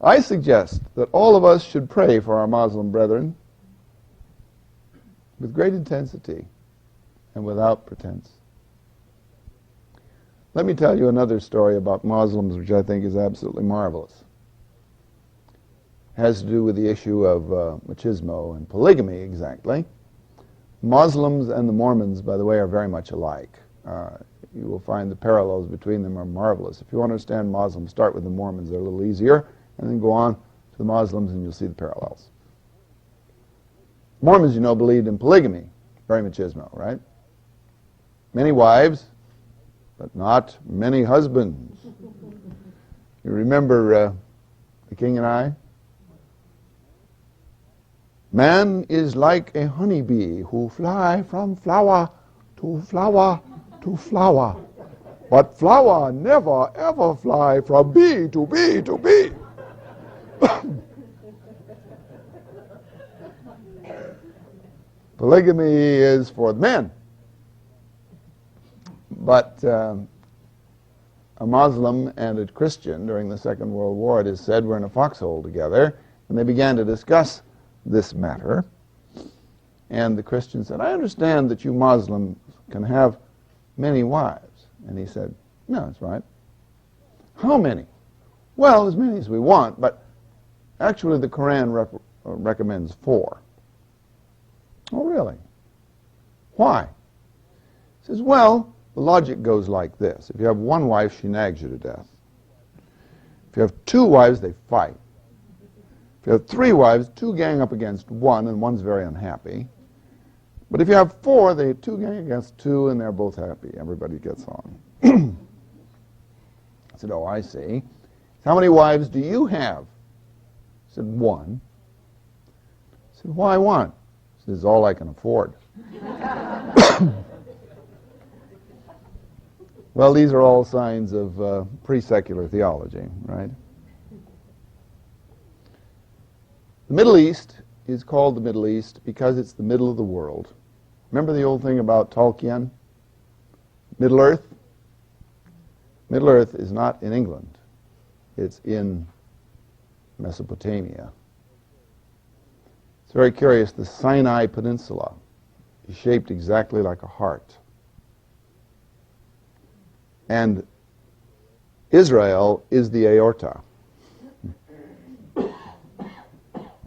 I suggest that all of us should pray for our Muslim brethren with great intensity and without pretense. Let me tell you another story about Muslims which I think is absolutely marvelous. It has to do with the issue of machismo and polygamy, exactly. Muslims and the Mormons, by the way, are very much alike. You will find the parallels between them are marvelous. If you want to understand Muslims, start with the Mormons. They're a little easier, and then go on to the Muslims and you'll see the parallels. Mormons, you know, believed in polygamy, very machismo, right? Many wives, but not many husbands. You remember The King and I? Man is like a honeybee who fly from flower to flower to flower, but flower never ever fly from bee to bee to bee. Polygamy is for the men. But a Muslim and a Christian during the Second World War, it is said, were in a foxhole together, and they began to discuss this matter. And the Christian said, I understand that you Muslims can have many wives. And he said, no, that's right. How many? Well, as many as we want, but actually the Quran recommends 4. Oh, really? Why? He says, well, the logic goes like this. If you have one wife, she nags you to death. If you have 2 wives, they fight. If you have 3 wives, 2 gang up against 1, and one's very unhappy. But if you have 4, they 2 gang against 2, and they're both happy. Everybody gets on. I said, oh, I see. How many wives do you have? I said, 1. I said, why 1? He said, it's all I can afford. Well, these are all signs of pre-secular theology, right? The Middle East is called the Middle East because it's the middle of the world. Remember the old thing about Tolkien? Middle Earth? Middle Earth is not in England. It's in Mesopotamia. It's very curious. The Sinai Peninsula is shaped exactly like a heart. And Israel is the aorta.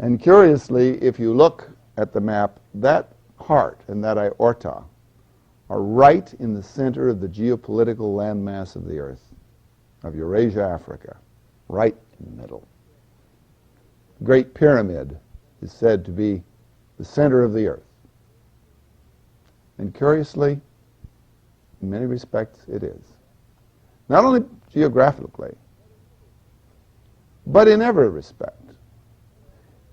And curiously, if you look at the map, that heart and that aorta are right in the center of the geopolitical landmass of the earth, of Eurasia, Africa, right in the middle. The Great Pyramid is said to be the center of the earth. And curiously, in many respects, it is. Not only geographically, but in every respect.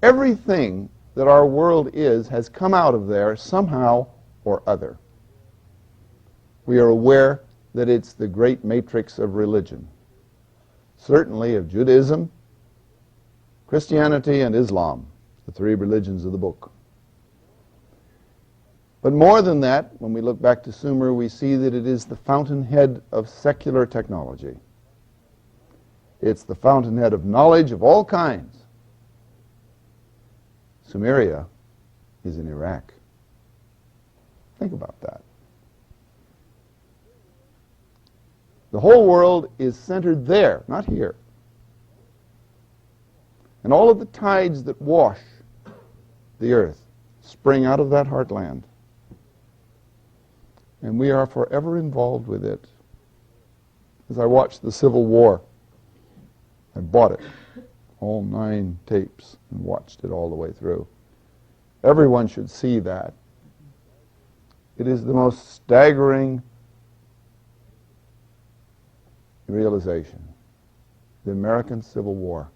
Everything that our world is has come out of there somehow or other. We are aware that it's the great matrix of religion, certainly of Judaism, Christianity, and Islam, the 3 religions of the book. But more than that, when we look back to Sumer, we see that it is the fountainhead of secular technology. It's the fountainhead of knowledge of all kinds. Sumeria is in Iraq. Think about that. The whole world is centered there, not here. And all of the tides that wash the earth spring out of that heartland. And we are forever involved with it. As I watched the Civil War, I bought it, all 9 tapes, and watched it all the way through. Everyone should see that. It is the most staggering realization. The American Civil War.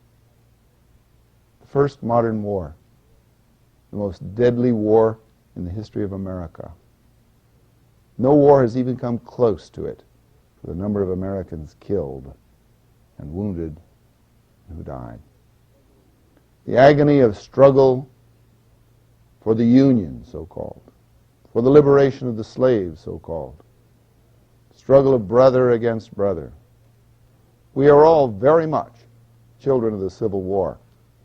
The first modern war. The most deadly war in the history of America. No war has even come close to it for the number of Americans killed and wounded and who died. The agony of struggle for the Union, so-called, for the liberation of the slaves, so-called, struggle of brother against brother. We are all very much children of the Civil War.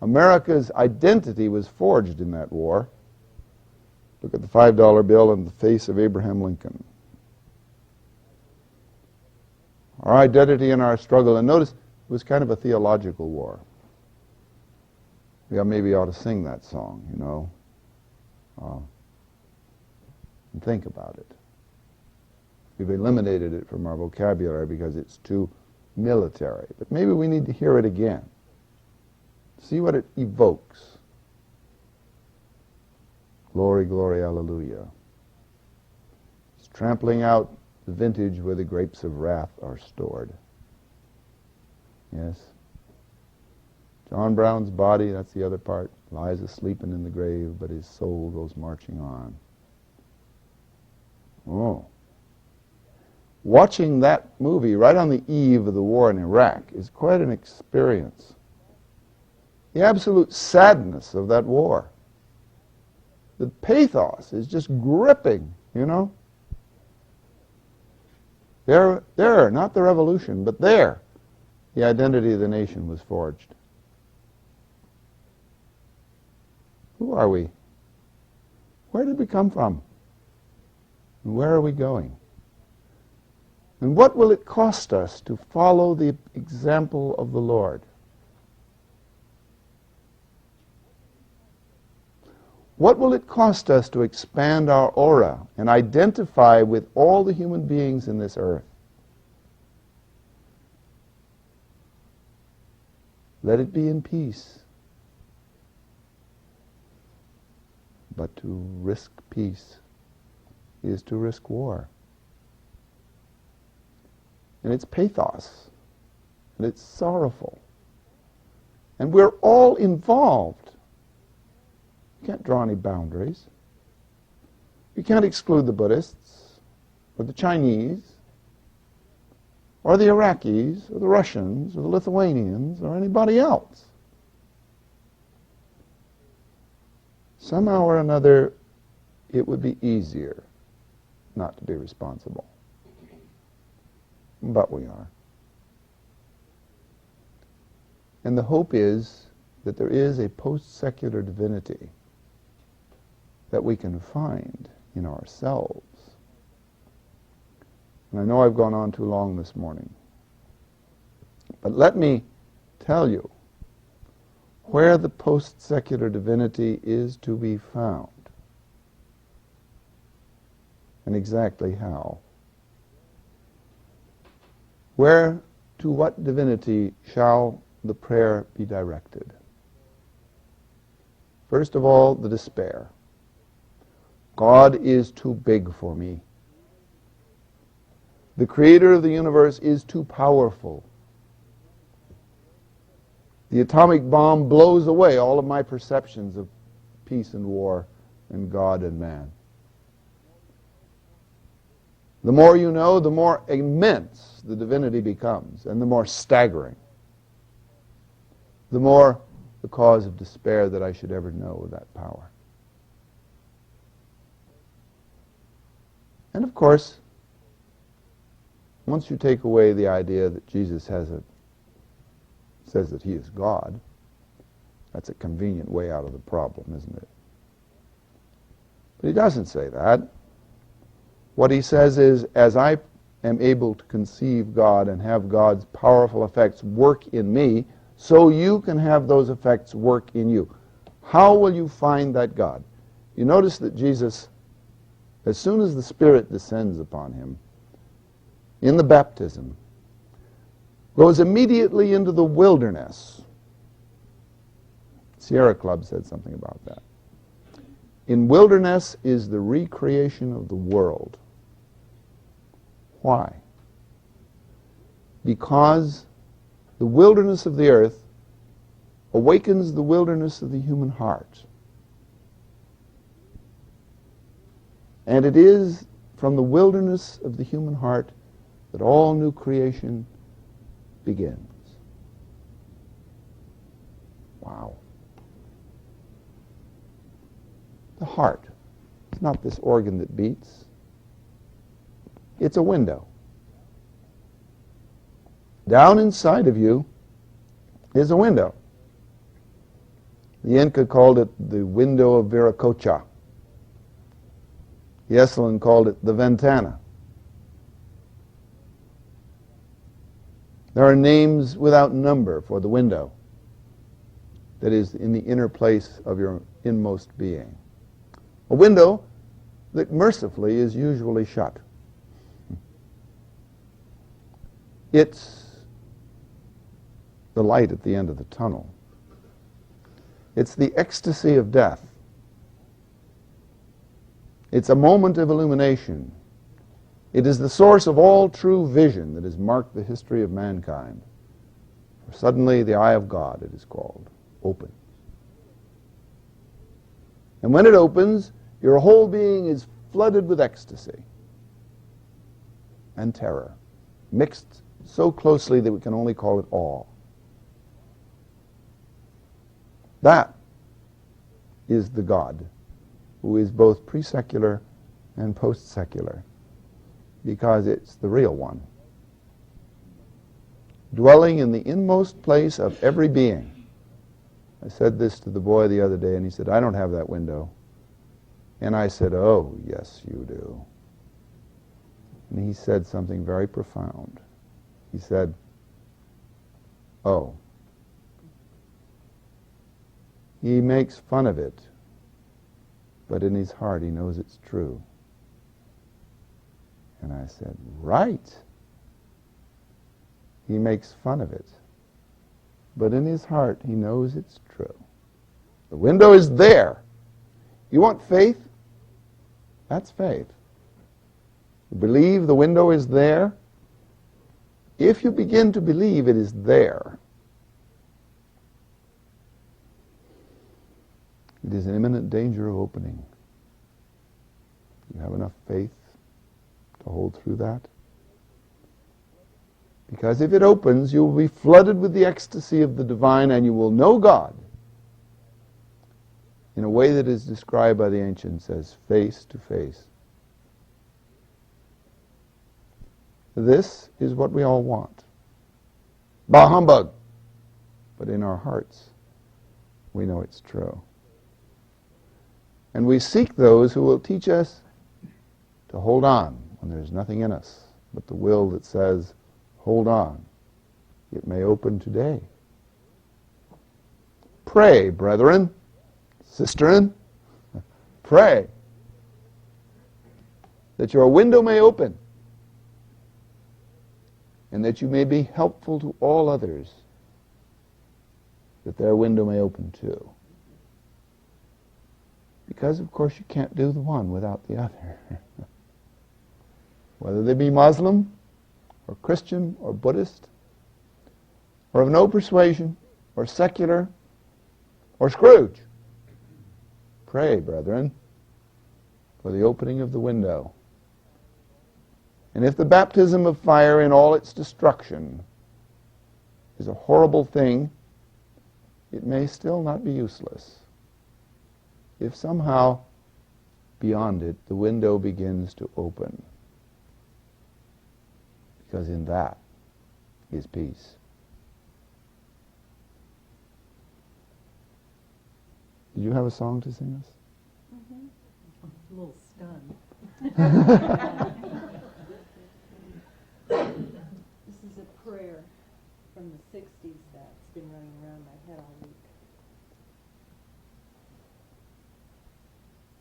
America's identity was forged in that war. Look at the $5 bill and the face of Abraham Lincoln. Our identity and our struggle, and notice it was kind of a theological war. We maybe ought to sing that song, you know, and think about it. We've eliminated it from our vocabulary because it's too military, but maybe we need to hear it again. See what it evokes. Glory, glory, hallelujah. It's trampling out the vintage where the grapes of wrath are stored. Yes. John Brown's body, that's the other part, lies asleep and in the grave, but his soul goes marching on. Oh. Watching that movie right on the eve of the war in Iraq is quite an experience. The absolute sadness of that war. The pathos is just gripping, you know. There, not the revolution, but there, the identity of the nation was forged. Who are we? Where did we come from? And where are we going? And what will it cost us to follow the example of the Lord? What will it cost us to expand our aura and identify with all the human beings in this earth? Let it be in peace. But to risk peace is to risk war. And it's pathos. And it's sorrowful. And we're all involved. You can't draw any boundaries. You can't exclude the Buddhists, or the Chinese, or the Iraqis, or the Russians, or the Lithuanians, or anybody else. Somehow or another, it would be easier not to be responsible. But we are. And the hope is that there is a post-secular divinity that we can find in ourselves. And I know I've gone on too long this morning, but let me tell you where the post-secular divinity is to be found and exactly how. Where, to what divinity shall the prayer be directed? First of all, the despair. God is too big for me. The creator of the universe is too powerful. The atomic bomb blows away all of my perceptions of peace and war and God and man. The more you know, the more immense the divinity becomes, and the more staggering. The more the cause of despair that I should ever know that power. And of course, once you take away the idea that Jesus says that he is God, that's a convenient way out of the problem, isn't it? But he doesn't say that. What he says is, as I am able to conceive God and have God's powerful effects work in me, so you can have those effects work in you. How will you find that God? You notice that Jesus, as soon as the Spirit descends upon him, in the baptism, goes immediately into the wilderness. Sierra Club said something about that. In wilderness is the recreation of the world. Why? Because the wilderness of the earth awakens the wilderness of the human heart. And it is from the wilderness of the human heart that all new creation begins. Wow. The heart. It's not this organ that beats. It's a window. Down inside of you is a window. The Inca called it the window of Viracocha. The Esalen called it the ventana. There are names without number for the window that is in the inner place of your inmost being. A window that mercifully is usually shut. It's the light at the end of the tunnel. It's the ecstasy of death. It's a moment of illumination. It is the source of all true vision that has marked the history of mankind. For suddenly the eye of God, it is called, opens. And when it opens, your whole being is flooded with ecstasy and terror, mixed so closely that we can only call it awe. That is the God who is both pre-secular and post-secular, because it's the real one, dwelling in the inmost place of every being. I said this to the boy the other day, and he said, "I don't have that window." And I said, "Oh, yes, you do." And he said something very profound. He said, "Oh, he makes fun of it, but in his heart he knows it's true." And I said, "Right. He makes fun of it, but in his heart he knows it's true." The window is there. You want faith? That's faith. You believe the window is there? If you begin to believe it is there, it is in imminent danger of opening. You have enough faith to hold through that? Because if it opens, you will be flooded with the ecstasy of the divine, and you will know God in a way that is described by the ancients as face to face. This is what we all want. Bah humbug! But in our hearts, we know it's true. And we seek those who will teach us to hold on when there's nothing in us but the will that says, hold on, it may open today. Pray, brethren, sisterin, pray that your window may open and that you may be helpful to all others, that their window may open too. Because, of course, you can't do the one without the other. Whether they be Muslim, or Christian, or Buddhist, or of no persuasion, or secular, or Scrooge. Pray, brethren, for the opening of the window. And if the baptism of fire in all its destruction is a horrible thing, it may still not be useless. If somehow, beyond it, the window begins to open. Because in that is peace. Did you have a song to sing us? Mm-hmm. I'm a little stunned. This is a prayer from the 60s that's been running around my head all week.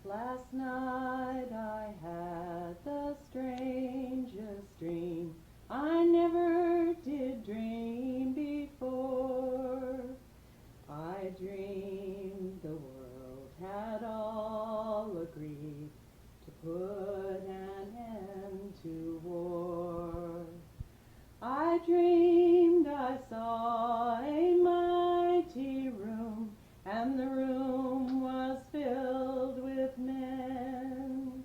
Last night I had the strangest dream I never did dream before. I dreamed the world had all agreed to put an end to war. I dreamed I saw a mighty room, and the room was filled with men,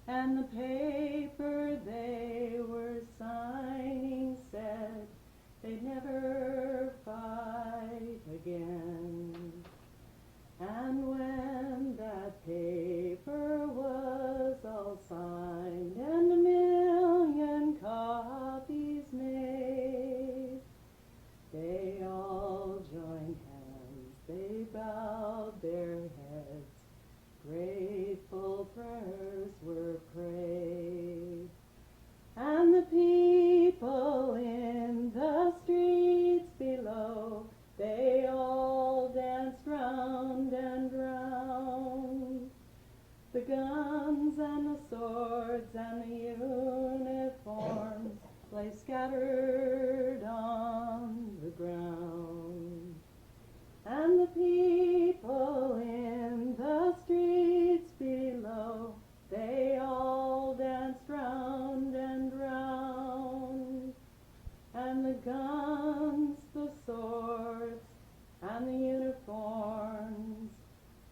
and the paper they were signing said they'd never fight again. swords and the uniforms lay scattered on the ground. And the people in the streets below, they all danced round and round. And the guns, the swords, and the uniforms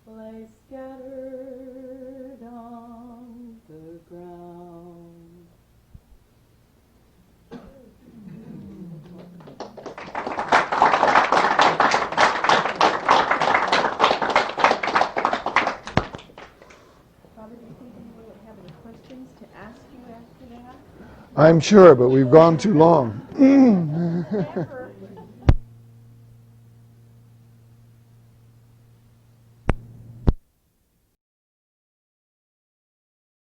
lay scattered on the ground. Father, do you think anyone would have any questions to ask you after that? I'm sure, but we've gone too long. Never